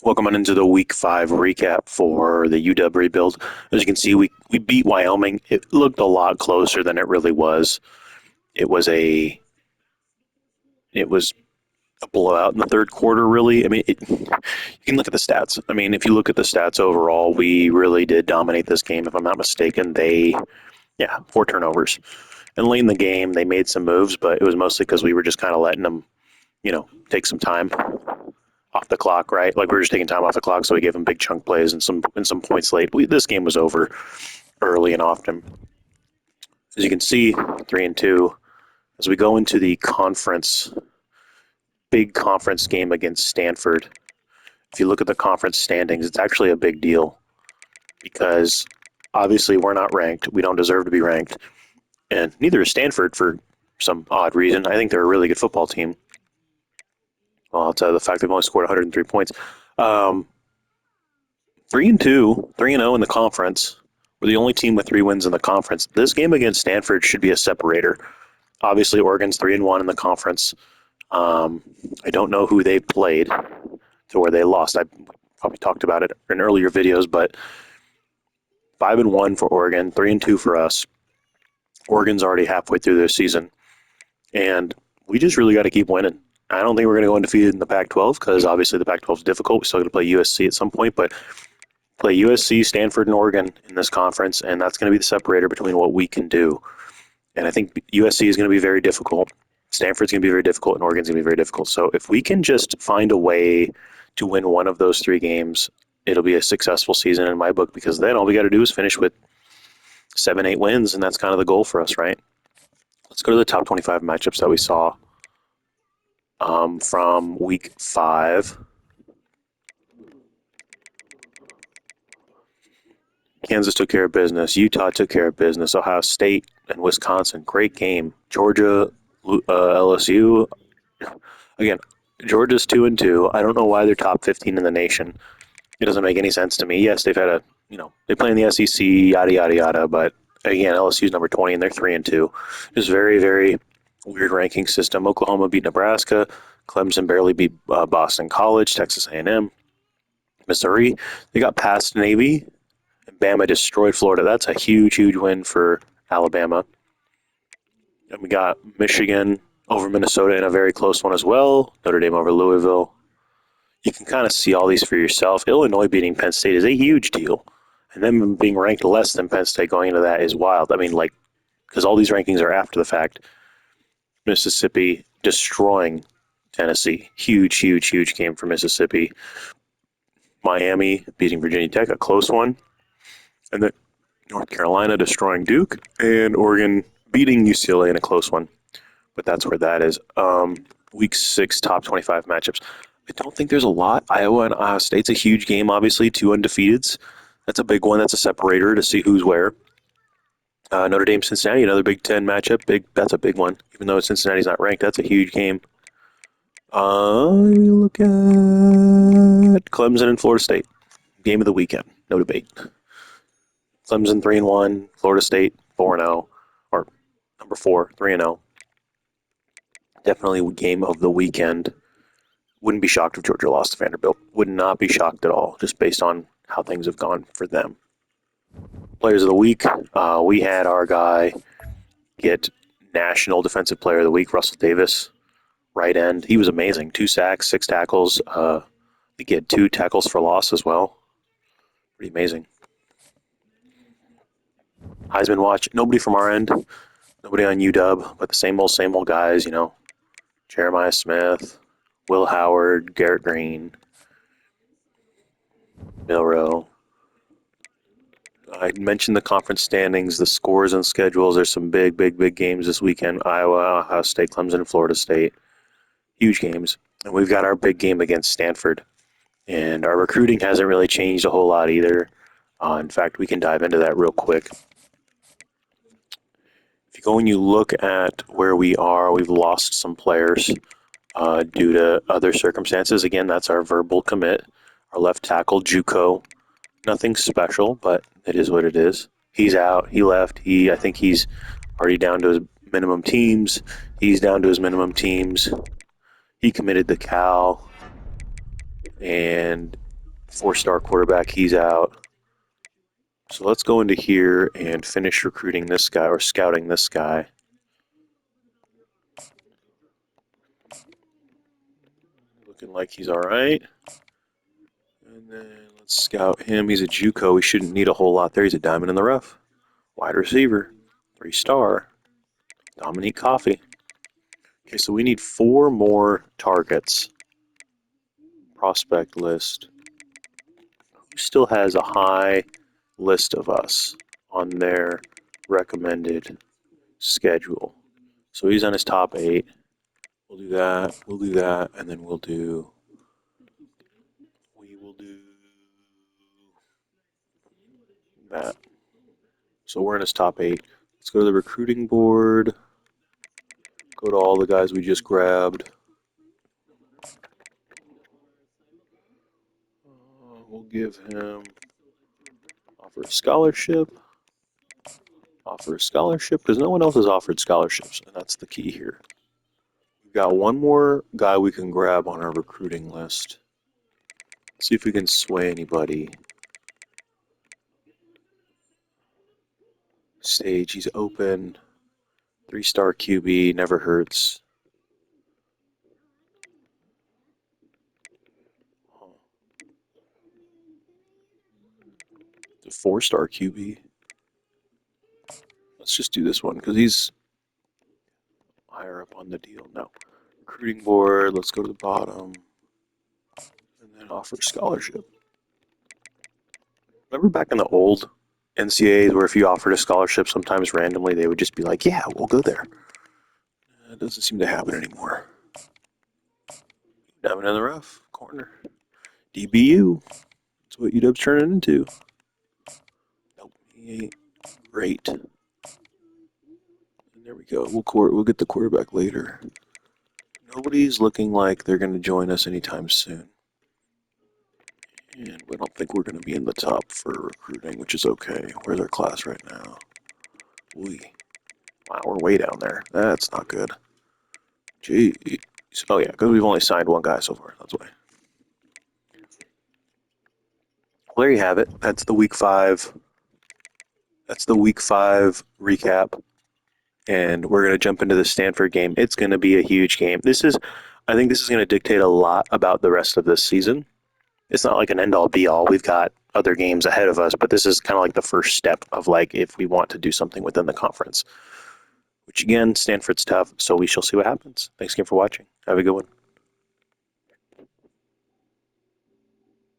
Welcome on into the Week 5 recap for the UW rebuild. As you can see, we beat Wyoming. It looked a lot closer than it really was. It was a it was a blowout in the third quarter. Really, you can look at the stats. I mean, if you look at the stats overall, we really did dominate this game. If I'm not mistaken, four turnovers. And late in the game, they made some moves, but it was mostly because we were just kind of letting them, take some time off the clock, right? Like we were just taking time off the clock, so we gave them big chunk plays and some points late. This game was over early and often. As you can see, 3-2. As we go into the big conference game against Stanford, if you look at the conference standings, it's actually a big deal because obviously we're not ranked. We don't deserve to be ranked, and neither is Stanford for some odd reason. I think they're a really good football team. Well, it's the fact they've only scored 103 points. 3-2, 3-0 in the conference. We're the only team with 3 wins in the conference. This game against Stanford should be a separator. Obviously, Oregon's 3-1 in the conference. I don't know who they played to where they lost. I probably talked about it in earlier videos, but 5-1 for Oregon, 3-2 for us. Oregon's already halfway through their season, and we just really got to keep winning. I don't think we're going to go undefeated in the Pac-12 because obviously the Pac-12 is difficult. We still got to play USC at some point, but play USC, Stanford, and Oregon in this conference, and that's going to be the separator between what we can do. And I think USC is going to be very difficult. Stanford's going to be very difficult, and Oregon's going to be very difficult. So if we can just find a way to win one of those 3 games, it'll be a successful season in my book, because then all we got to do is finish with 7-8 wins, and that's kind of the goal for us, right? Let's go to the top 25 matchups that we saw from week 5. Kansas took care of business. Utah took care of business. Ohio State and Wisconsin, great game. Georgia, LSU. Again, Georgia's 2-2. I don't know why they're top 15 in the nation. It doesn't make any sense to me. Yes, they've had they play in the SEC, yada yada yada. But again, LSU's number 20 and they're 3-2. Just very very weird ranking system. Oklahoma beat Nebraska. Clemson barely beat Boston College. Texas A&M. Missouri, they got past Navy. Bama destroyed Florida. That's a huge, huge win for Alabama. And we got Michigan over Minnesota in a very close one as well. Notre Dame over Louisville. You can kind of see all these for yourself. Illinois beating Penn State is a huge deal. And then being ranked less than Penn State going into that is wild. I mean, because all these rankings are after the fact. Mississippi destroying Tennessee. Huge, huge, huge game for Mississippi. Miami beating Virginia Tech, a close one. And then North Carolina destroying Duke, and Oregon beating UCLA in a close one. But that's where that is. Week 6 top 25 matchups. I don't think there's a lot. Iowa and Ohio State's a huge game, obviously. 2 undefeateds. That's a big one. That's a separator to see who's where. Notre Dame, Cincinnati, another Big Ten matchup. That's a big one. Even though Cincinnati's not ranked, that's a huge game. Look at Clemson and Florida State. Game of the weekend. No debate. Clemson 3-1, Florida State 4-0, or number 4, 3-0. Definitely game of the weekend. Wouldn't be shocked if Georgia lost to Vanderbilt. Would not be shocked at all, just based on how things have gone for them. Players of the week, we had our guy get National Defensive Player of the Week, Russell Davis, right end. He was amazing. 2 sacks, 6 tackles. He had 2 tackles for loss as well. Pretty amazing. Heisman watch, nobody from our end, nobody on UW, but the same old guys, Jeremiah Smith, Will Howard, Garrett Green, Milrow. I mentioned the conference standings, the scores and schedules. There's some big games this weekend. Iowa, Ohio State, Clemson, Florida State. Huge games. And we've got our big game against Stanford. And our recruiting hasn't really changed a whole lot either. In fact, we can dive into that real quick. If you go and you look at where we are, we've lost some players due to other circumstances. Again, that's our verbal commit. Our left tackle, JUCO. Nothing special, but it is what it is. He's out. He left. I think he's already down to his minimum teams. He's down to his minimum teams. He committed to Cal. And 4-star quarterback, he's out. So let's go into here and finish recruiting this guy or scouting this guy. Looking like he's all right. And then let's scout him. He's a JUCO. We shouldn't need a whole lot there. He's a diamond in the rough. Wide receiver, 3-star. Dominique Coffey. Okay, so we need 4 more targets. Prospect list. Who still has a high list of us on their recommended schedule? So he's on his top 8. We'll do that, and then we will do that. So we're in his top 8. Let's go to the recruiting board. Go to all the guys we just grabbed. We'll give him offer a scholarship. Offer a scholarship because no one else has offered scholarships, and that's the key here. We've got one more guy we can grab on our recruiting list. See if we can sway anybody. Stage, he's open. 3-star QB, never hurts. The 4-star QB. Let's just do this one because he's higher up on the deal. No. Recruiting board, let's go to the bottom. And then offer scholarship. Remember back in the old NCAAs where if you offered a scholarship sometimes randomly, they would just be like, yeah, we'll go there. That doesn't seem to happen anymore. Diamond in the rough, corner. DBU. That's what UW's turning into. Nope, he ain't great. And there we go. We'll get the quarterback later. Nobody's looking like they're going to join us anytime soon. And we don't think we're going to be in the top for recruiting, which is okay. Where's our class right now? Wow, we're way down there. That's not good. Jeez. Oh yeah, because we've only signed one guy so far. That's why. Well, there you have it. That's the week 5. That's the week 5 recap. And we're going to jump into the Stanford game. It's going to be a huge game. I think this is going to dictate a lot about the rest of this season. It's not like an end-all be-all. We've got other games ahead of us, but this is kind of like the first step of like if we want to do something within the conference. Which again, Stanford's tough, so we shall see what happens. Thanks again for watching. Have a good one.